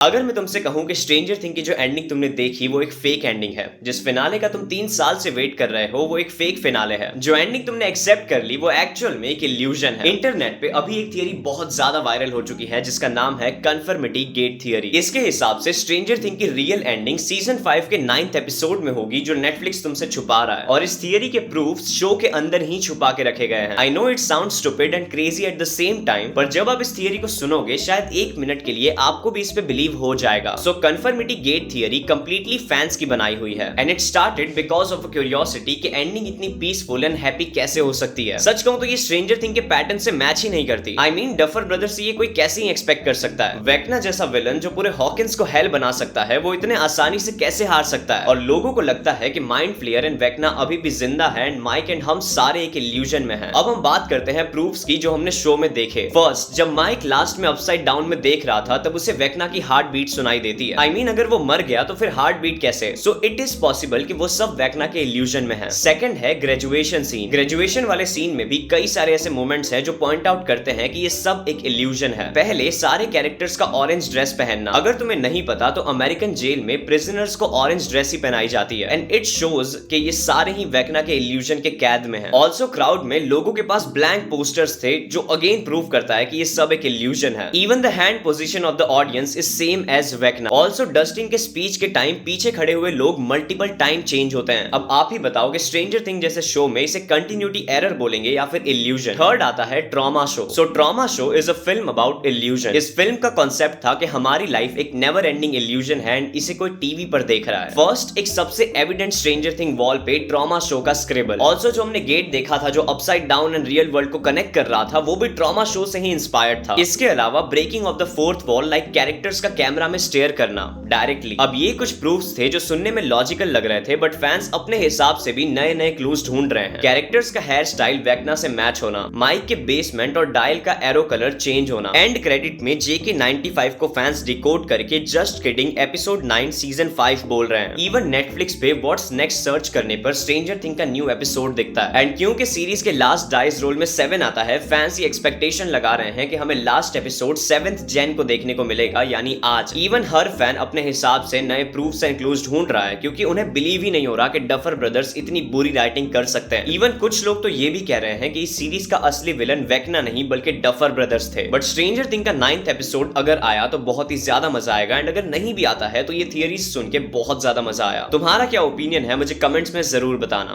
अगर मैं तुमसे कहूं कि स्ट्रेंजर थिंग की जो एंडिंग तुमने देखी वो एक फेक एंडिंग है, जिस फिनाले का तुम 3 साल से वेट कर रहे हो वो एक फेक फिनाले है, जो एंडिंग तुमने एक्सेप्ट कर ली वो एक्चुअल में एक इल्यूजन है। इंटरनेट पे अभी एक थियरी बहुत ज्यादा वायरल हो चुकी है जिसका नाम है कन्फर्मिटी गेट थियरी। इसके हिसाब से स्ट्रेंजर थिंग की रियल एंडिंग सीजन 5 के 9th एपिसोड में होगी, जो नेटफ्लिक्स तुमसे छुपा रहा है, और इस थियरी के प्रूफ शो के अंदर ही छुपा के रखे गए हैं। I know it sound stupid and crazy at the same time, पर जब आप इस थियरी को सुनोगे शायद 1 मिनट के लिए आपको भी इस पे बिलीव हो जाएगा। So conformity gate theory completely fans की बनाई हुई है, and it started because of a curiosity कि एंडिंग इतनी पीसफुल एंड हैप्पी कैसे हो सकती है। सच कहूं तो ये स्ट्रेंजर थिंग के पैटर्न से मैच ही नहीं करती। I mean डफर ब्रदर्स से ये कोई कैसे ही एक्सपेक्ट कर सकता है। वेक्ना जैसा विलन जो पूरे हॉकिंस को हेल बना सकता है, वो इतने आसानी से कैसे हार सकता है? और लोगों को लगता है कि माइंड फ्लेयर एंड वेक्ना अभी भी जिंदा है एंड माइक एंड हम सारे एक इल्यूजन में हैं। अब हम बात करते हैं प्रूफ्स की जो हमने शो में देखे। फर्स्ट, जब माइक लास्ट में अपसाइड डाउन में देख रहा था तब उसे वेक्ना की हार्ट बीट सुनाई देती है। I mean, अगर वो मर गया तो फिर हार्ट बीट कैसे? सो इट इज पॉसिबल कि वो सब वेक्ना के इल्यूजन में है। सेकंड है ग्रेजुएशन सीन। ग्रेजुएशन वाले सीन में भी कई सारे ऐसे मोमेंट्स हैं जो पॉइंट आउट करते हैं कि ये सब एक इल्यूजन है। पहले सारे कैरेक्टर्स का ऑरेंज ड्रेस पहनना, अगर तुम्हें नहीं पता तो अमेरिकन जेल में प्रिजनर्स को ऑरेंज ड्रेस ही पहनाई जाती है, एंड इट शोज कि ये सारे ही वेक्ना के इल्यूजन के कैद में हैं। ऑल्सो क्राउड में लोगों के पास ब्लैंक पोस्टर्स थे, जो अगेन प्रूव करता है कि ये सब एक इल्यूजन है। Even the hand position of the audience is same as Vecna. Also Dustin के स्पीच के टाइम पीछे खड़े हुए लोग मल्टीपल टाइम चेंज होते हैं। अब आप ही बताओ कि स्ट्रेंजर थिंग जैसे शो में इसे कंटिन्यूटी एरर बोलेंगे या फिर इल्यूजन। थर्ड आता है trauma show. So trauma show is a film about illusion. इस फिल्म का कॉन्सेप्ट था कि हमारी लाइफ एक नेवर एंडिंग इल्यूजन है एंड इसे कोई टीवी पर देख रहा है। फर्स्ट, एक सबसे एविडेंट स्ट्रेंजर थिंग वॉल पे ट्रॉमा शो का स्क्रिबल। ऑल्सो जो हमने गेट देखा था जो upside down and real world को कनेक्ट कर रहा था, वो भी ट्रॉमा शो से ही इंस्पायर्ड था। इसके अलावा breaking of the fourth wall, like characters का कैमरा में स्टेयर करना डायरेक्टली। अब ये कुछ प्रूफ्स थे जो सुनने में लॉजिकल लग रहे थे, बट फैंस अपने हिसाब से भी नए नए क्लूज ढूंढ रहे हैं। कैरेक्टर्स का हेयर स्टाइल वेक्ना से मैच होना, माइक के बेसमेंट और डायल का एरो कलर चेंज होना, एंड क्रेडिट में JK95 को फैंस डिकोड करके जस्ट किडिंग एपिसोड 9 सीजन 5 बोल रहे हैं। इवन नेटफ्लिक्स पे व्हाट्स नेक्स्ट सर्च करने पर स्ट्रेंजर थिंग का न्यू एपिसोड दिखता है, एंड क्योंकि सीरीज के लास्ट डाइस रोल में 7 आता है, फैंस ये एक्सपेक्टेशन लगा रहे हैं कि हमें लास्ट एपिसोड 7th जैन को देखने को मिलेगा, यानी आज। इवन हर फैन अपने हिसाब से नए प्रूफ्स एंड क्लूज ढूंढ रहा है, क्योंकि उन्हें बिलीव ही नहीं हो रहा कि डफर ब्रदर्स इतनी बुरी राइटिंग कर सकते हैं। इवन कुछ लोग तो ये भी कह रहे हैं कि इस सीरीज का असली विलन वेक्ना नहीं बल्कि डफर ब्रदर्स थे। बट स्ट्रेंजर थिंग का 9th एपिसोड अगर आया तो बहुत ही ज्यादा मजा आएगा, एंड अगर नहीं भी आता है तो ये थियरीज सुन के बहुत ज्यादा मजा आया। तुम्हारा क्या ओपिनियन है मुझे कमेंट्स में जरूर बताना।